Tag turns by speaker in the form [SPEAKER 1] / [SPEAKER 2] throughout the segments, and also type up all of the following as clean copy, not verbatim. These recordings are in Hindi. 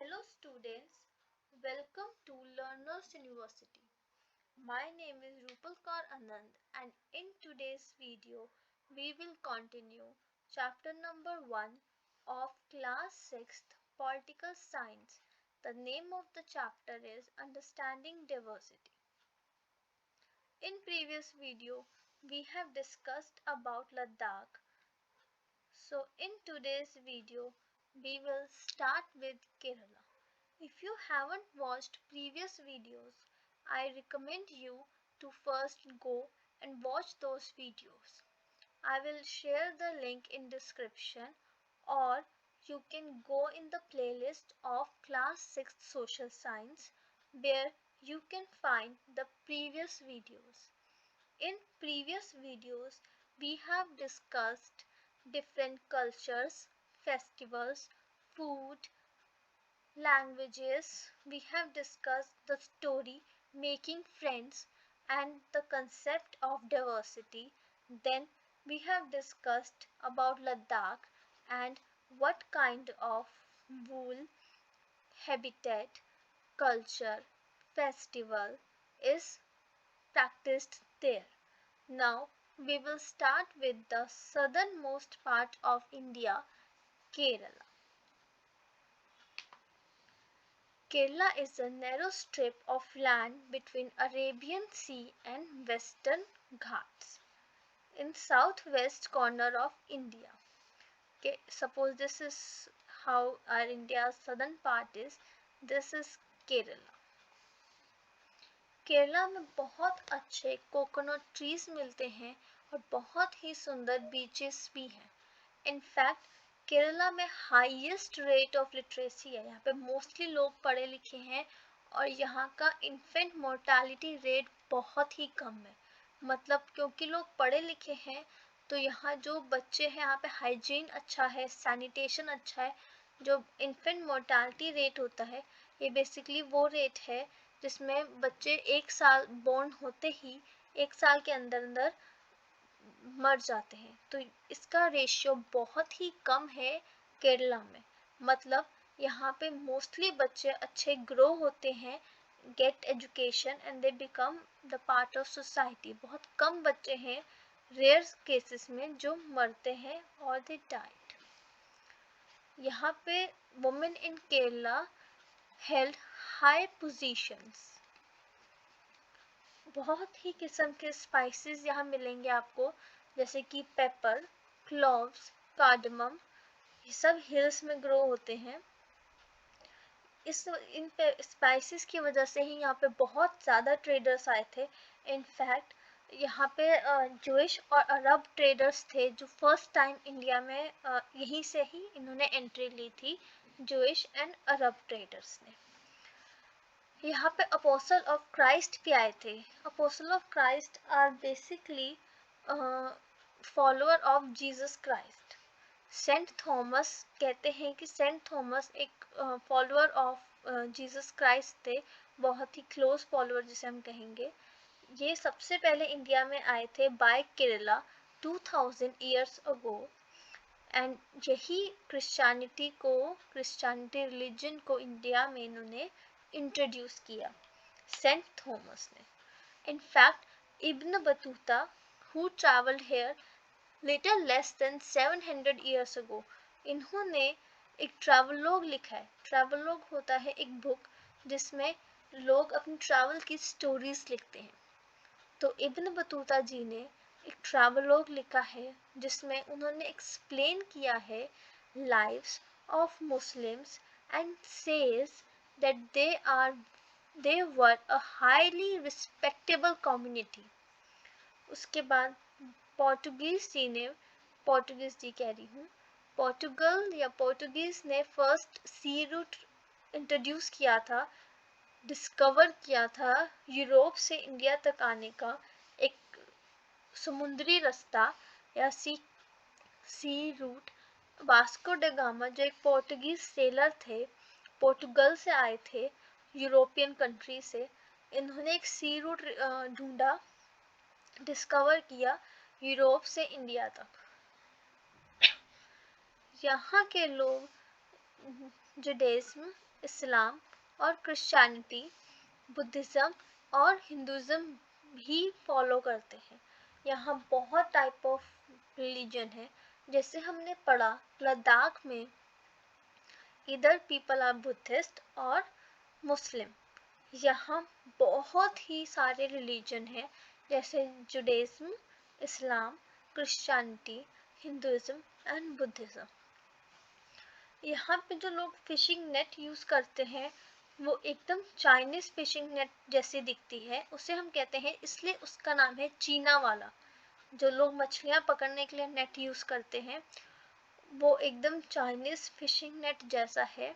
[SPEAKER 1] Hello students, welcome to Learners University. My name is Rupal Kaur Anand and in today's video we will continue chapter number 1 of class 6th Political Science. The name of the chapter is Understanding Diversity. In previous video we have discussed about Ladakh. So in today's video we will start with Kerala. If you haven't watched previous videos, I recommend you to first go and watch those videos. I will share the link in description or you can go in the playlist of class 6th social science where you can find the previous videos. In previous videos, we have discussed different cultures, festivals, food, languages. We have discussed the story making friends and the concept of diversity. Then we have discussed about Ladakh and what kind of wool, habitat, culture, festival is practiced there. Now we will start with the southernmost part of India, Kerala. Kerala is a narrow strip of land between Arabian Sea and Western Ghats in southwest corner of India. Okay, suppose this is how our India's southern part is. This is Kerala. Kerala में बहुत अच्छे कोकोनट ट्रीज मिलते हैं और बहुत ही सुंदर बीचेस भी हैं. इनफैक्ट केरला में हाईएस्ट रेट ऑफ लिटरेसी है. यहाँ पे मोस्टली लोग पढ़े लिखे हैं और यहाँ का इन्फेंट मोर्टालिटी रेट बहुत ही कम है. मतलब क्योंकि लोग पढ़े लिखे हैं तो यहाँ जो बच्चे हैं यहाँ पे हाइजीन अच्छा है, सैनिटेशन अच्छा है. जो इन्फेंट मोर्टालिटी रेट होता है ये बेसिकली वो रेट है जिसमें बच्चे एक साल बोर्न होते ही एक साल के अंदर अंदर मर जाते हैं. तो इसका रेशियो बहुत ही कम है केरला में. मतलब यहाँ पे मोस्टली बच्चे अच्छे ग्रो होते हैं, get education and they become the part of society. बहुत कम बच्चे हैं रेयर केसेस में जो मरते हैं और दे डाइड. यहाँ पे women in Kerala held high positions. बहुत ही किस्म के स्पाइसेस यहाँ मिलेंगे आपको, जैसे कि पेपर, क्लोव्स, कार्डमम. ये सब हिल्स में ग्रो होते हैं. इन स्पाइसेस की वजह से ही यहाँ पे बहुत ज़्यादा ट्रेडर्स आए थे. इनफैक्ट यहाँ पे जूइश और अरब ट्रेडर्स थे जो फर्स्ट टाइम इंडिया में यहीं से ही इन्होंने एंट्री ली थी, जूइश एंड अरब ट्रेडर्स ने. यहाँ पे अपोस्टल ऑफ क्राइस्ट भी आए थे. Apostle of Christ are basically follower of Jesus Christ. Saint Thomas कहते हैं कि सेंट थॉमस एक फॉलोअर ऑफ जीसस क्राइस्ट थे, बहुत ही क्लोज फॉलोअर जिसे हम कहेंगे. ये सबसे पहले इंडिया में आए थे by Kerala 2000 years ago and यही क्रिश्चियनिटी रिलीजन को इंडिया में इन्होंने इंट्रोड्यूस किया, सेंट थॉमस ने. In fact Ibn Battuta who travelled here little less than 700 years ago, इन्होंने एक ट्रैवलॉग लिखा है. ट्रैवलॉग होता है एक बुक जिसमें लोग अपनी ट्रैवल की स्टोरीज लिखते हैं. तो इब्न बतूता जी ने एक ट्रैवलॉग लिखा है जिसमें उन्होंने एक्सप्लेन किया है lives of Muslims and says that they were a highly respectable community. उसके बाद पोर्टुगीज जी कह रही हूँ, पोर्टुगल या पोर्टुगीज ने फर्स्ट सी रूट इंट्रोड्यूस किया था, डिस्कवर किया था यूरोप से इंडिया तक आने का एक समुद्री रास्ता या सी रूट. वास्को ड गामा जो एक पोर्टुगीज सेलर थे, पोर्टुगल से आए थे यूरोपियन कंट्री से. इन्होंने एक सी रूट ढूंढा, डिस्कवर किया यूरोप से इंडिया तक. यहाँ के लोग जुडाइज्म, इस्लाम और क्रिश्चियनिटी, बुद्धिज्म और हिंदुज़्म भी फॉलो करते हैं। यहाँ बहुत टाइप ऑफ रिलीजन है। जैसे हमने पढ़ा लद्दाख में इधर पीपल आर बुद्धिस्ट और मुस्लिम। यहाँ बहुत ही सारे रिलीजन हैं, जैसे Judaism, Islam, Christianity, हिंदुज़्म and Buddhism. यहाँ पे जो लोग फिशिंग नेट यूज़ करते हैं वो एकदम चाइनीज़ फिशिंग नेट जैसी दिखती है, उसे हम कहते हैं, इसलिए उसका नाम है चीना वाला। जो लोग मछलियाँ पकड़ने के लिए नेट यूज़ करते हैं वो एकदम चाइनीज़ फिशिंग नेट जैसा है,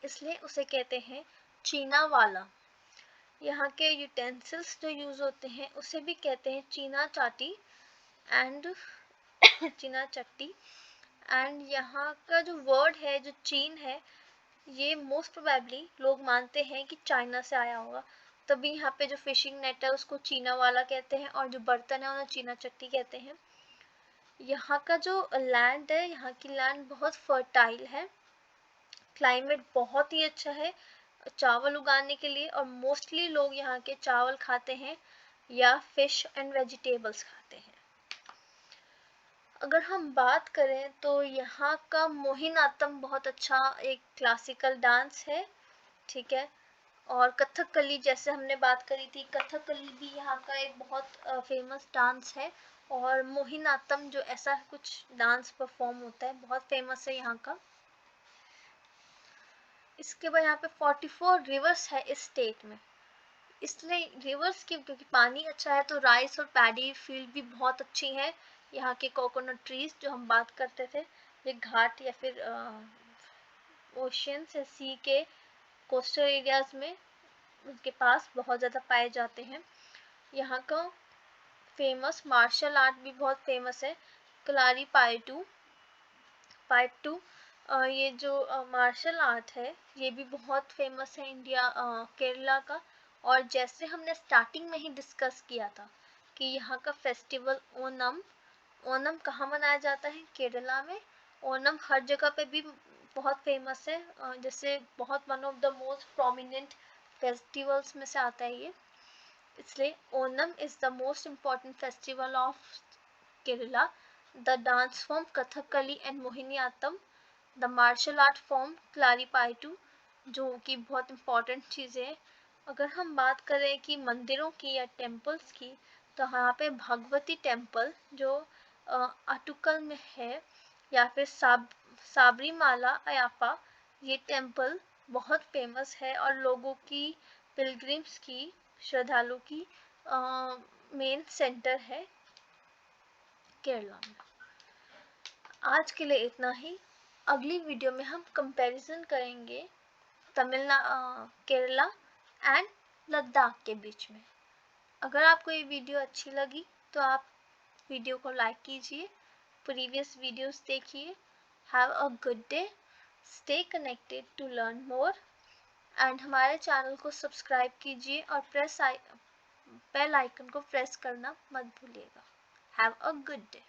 [SPEAKER 1] इसलिए उसे कहते हैं चीना वाला। यहाँ के यूटेंसिल्स जो यूज़ होते हैं उसे भी कहते हैं चीना चाटी एंड चीना चट्टी। एंड यहाँ का जो वर्ड है, जो चीन है, ये मोस्ट प्रोबेबली लोग मानते हैं कि चाइना से आया होगा, तभी यहाँ पे जो फिशिंग नेट है उसको चीना वाला कहते हैं और जो बर्तन है उन्हें चीना चट्टी कहते हैं। यहाँ का जो लैंड है, यहाँ की लैंड बहुत फर्टाइल है, क्लाइमेट बहुत ही अच्छा है चावल उगाने के लिए, और मोस्टली लोग यहाँ के चावल खाते हैं या फिश एंड वेजिटेबल्स खाते हैं। अगर हम बात करें तो यहाँ का मोहिनीअट्टम बहुत अच्छा एक क्लासिकल डांस है, ठीक है। और कथकली, जैसे हमने बात करी थी, कथकली भी यहाँ का एक बहुत फेमस डांस है। और मोहिनीअट्टम जो ऐसा कुछ डांस परफॉर्म होता है बहुत फेमस है यहाँ का। इसके बाद यहाँ पे 44 रिवर्स है इस स्टेट में, इसलिए रिवर्स की, क्योंकि पानी अच्छा है तो राइस और पैडी फील्ड भी बहुत अच्छी है। यहाँ के कोकोनट ट्रीज जो हम बात करते थे, ये घाट या फिर ओशियन से सी के कोस्टल एरियाज में उनके पास बहुत ज़्यादा पाए जाते हैं। यहाँ का फेमस मार्शल आर्ट भी बहुत फेमस है, कलारी पायटू। ये जो मार्शल आर्ट है ये भी बहुत फेमस है इंडिया, केरला का। और जैसे हमने स्टार्टिंग में ही डिस्कस किया था कि यहाँ का फेस्टिवल ओनम, ओनम कहाँ मनाया जाता है? केरला में। ओनम हर जगह पे भी बहुत फेमस है, जैसे बहुत one of the most prominent festivals में से आता है ये, इसलिए Onam is the most important festival of Kerala. The dance form Kathakali and Mohiniyattam, the martial art form Kalaripayattu, जो कि बहुत इम्पॉर्टेंट चीज़ें हैं। अगर हम बात करें कि मंदिरों की या टेम्पल्स की, तो यहाँ पे भगवती टेम्पल जो अटुकल में है, या फिर साबरीमाला अयप्पा, ये टेम्पल बहुत फेमस है और लोगों की, पिलग्रिम्स की, श्रद्धालु की मेन सेंटर है केरला में। आज के लिए इतना ही। अगली वीडियो में हम कंपैरिजन करेंगे केरला एंड लद्दाख के बीच में। अगर आपको ये वीडियो अच्छी लगी तो आप वीडियो को लाइक कीजिए, प्रीवियस वीडियोस देखिए। Have a good day, stay connected to learn more, and हमारे चैनल को सब्सक्राइब कीजिए और बेल आइकन को प्रेस करना मत भूलिएगा। Have a good day.